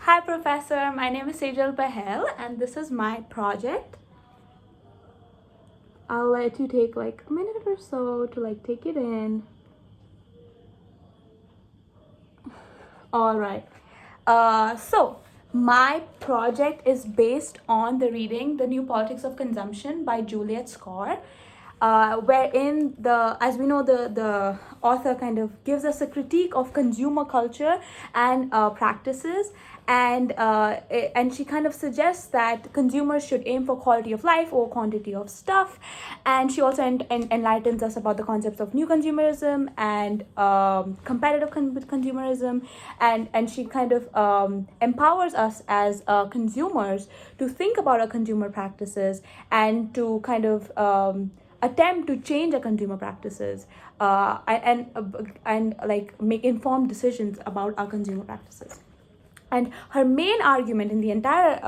Hi Professor, my name is Sejal Bahel and this is my project. I'll let you take like a minute or so to take it in. All right. So my project is based on the reading The New Politics of Consumption by Juliet Score, wherein as we know, the author kind of gives us a critique of consumer culture and practices, and she kind of suggests that consumers should aim for quality of life over quantity of stuff, and she also enlightens us about the concepts of new consumerism and competitive consumerism, and she kind of empowers us as consumers to think about our consumer practices and to kind of attempt to change our consumer practices, and like make informed decisions about our consumer practices. And her main argument in the entire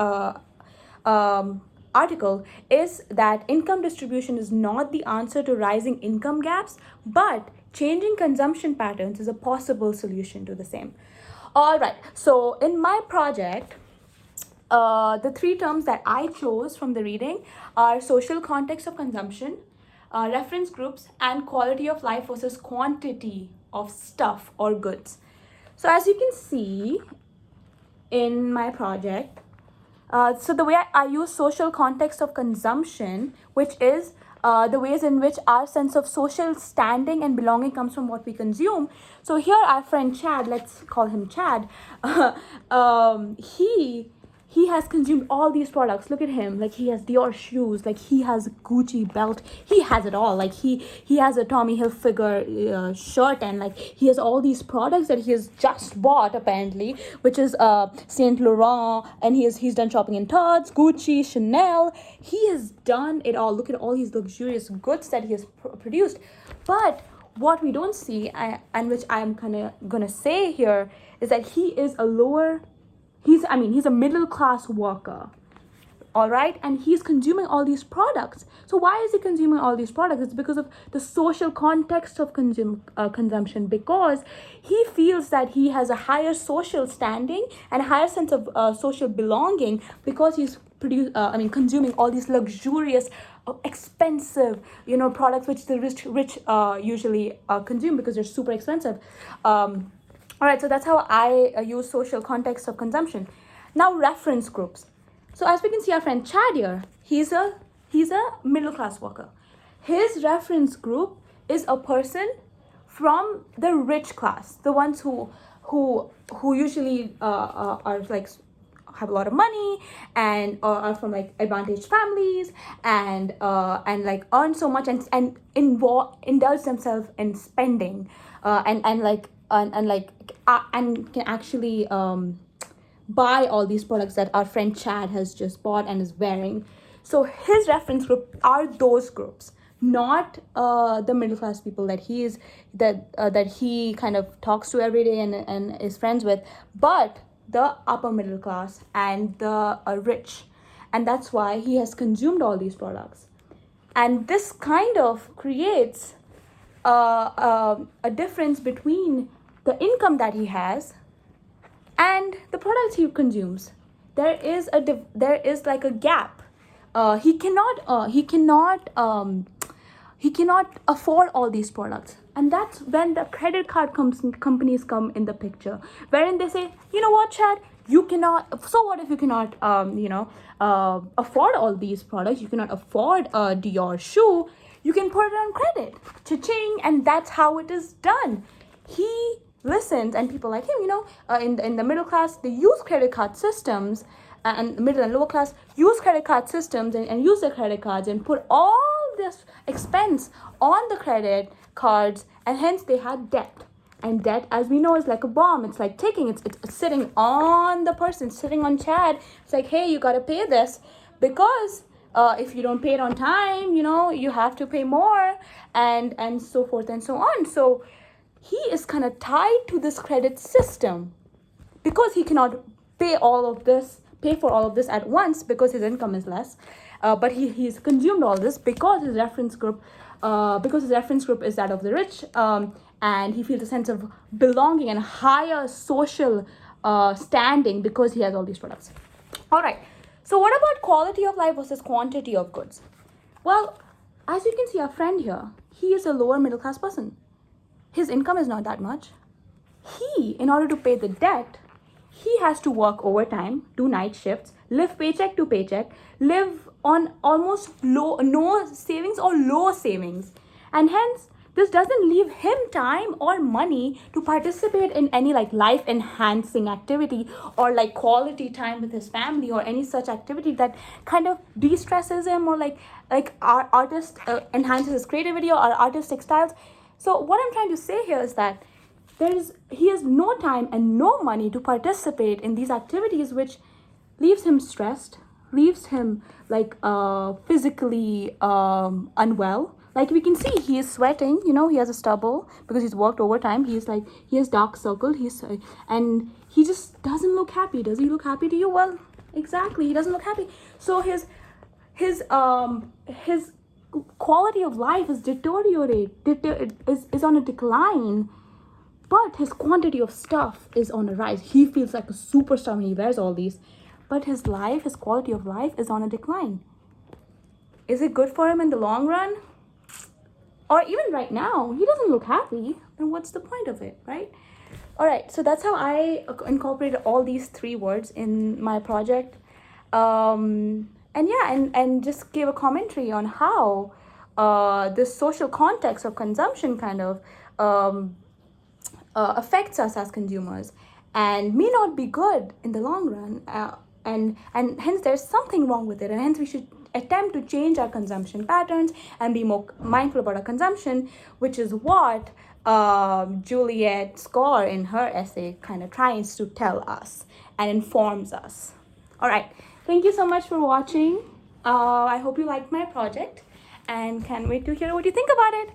article is that income distribution is not the answer to rising income gaps, but changing consumption patterns is a possible solution to the same. All right, so in my project, the three terms that I chose from the reading are social context of consumption, reference groups, and quality of life versus quantity of stuff or goods. So as you can see in my project, so the way I use social context of consumption, which is the ways in which our sense of social standing and belonging comes from what we consume. So here our friend Chad, let's call him Chad, he has consumed all these products. Look at him, like he has Dior shoes, like he has a Gucci belt, he has it all. Like he has a Tommy Hilfiger shirt, and like he has all these products that he has just bought apparently, which is Saint Laurent, and he's done shopping in Tod's, Gucci, Chanel. He has done it all. Look at all these luxurious goods that he has produced. But what we don't see, and which I'm kind of gonna say here, is that he is he's a middle class worker, all right, and he's consuming all these products. So why is he consuming all these products? It's because of the social context of consumption, because he feels that he has a higher social standing and a higher sense of social belonging because he's consuming all these luxurious, expensive, products which the rich usually consume because they're super expensive. All right, so that's how I use social context of consumption. Now, reference groups. So as we can see, our friend Chad here, he's a middle class worker. His reference group is a person from the rich class, the ones who usually are like have a lot of money and are from like advantaged families and like earn so much and indulge themselves in spending and can actually buy all these products that our friend Chad has just bought and is wearing. So his reference group are those groups, not the middle class people that he kind of talks to every day and is friends with, but the upper middle class and the rich. And that's why he has consumed all these products. And this kind of creates a difference between the income that he has and the products he consumes. There is like a gap. He cannot afford all these products, and that's when the credit card companies come in the picture, wherein they say, you know what, Chad, you cannot. So what if you cannot afford all these products? You cannot afford a Dior shoe. You can put it on credit, cha-ching, and that's how it is done. He listens, and people like him, in the middle class, they use credit card systems, and the middle and lower class use credit card systems and use their credit cards and put all this expense on the credit cards, and hence they had debt. And debt, as we know, is like a bomb. It's like ticking. It's sitting on the person, sitting on Chad. It's like, hey, you gotta pay this, because if you don't pay it on time, you have to pay more, and so forth and so on. So he is kind of tied to this credit system because he cannot pay for all of this at once because his income is less. But he's consumed all this because his reference group is that of the rich, and he feels a sense of belonging and higher social standing because he has all these products. All right. So what about quality of life versus quantity of goods? Well, as you can see, our friend here, he is a lower middle class person. His income is not that much. He, in order to pay the debt, he has to work overtime, do night shifts, live paycheck to paycheck, live on almost no savings or low savings. And hence, this doesn't leave him time or money to participate in any like life enhancing activity or like quality time with his family or any such activity that kind of de-stresses him or like our artist enhances his creativity or our artistic styles. So what I'm trying to say here is that he has no time and no money to participate in these activities, which leaves him stressed, leaves him like physically unwell. Like we can see, he is sweating. You know, he has a stubble because he's worked overtime. He has dark circle. And he just doesn't look happy. Does he look happy to you? Well, exactly, he doesn't look happy. So his quality of life is is on a decline, but his quantity of stuff is on a rise. He feels like a superstar when he wears all these, but his quality of life is on a decline. Is it good for him in the long run? Or even right now, he doesn't look happy. Then what's the point of it, right? All right, so that's how I incorporated all these 3 words in my project. And just gave a commentary on how this social context of consumption kind of affects us as consumers and may not be good in the long run, and hence there's something wrong with it, and hence we should attempt to change our consumption patterns and be more mindful about our consumption, which is what Juliet Score in her essay kind of tries to tell us and informs us. All right, thank you so much for watching. I hope you liked my project and can't wait to hear what you think about it.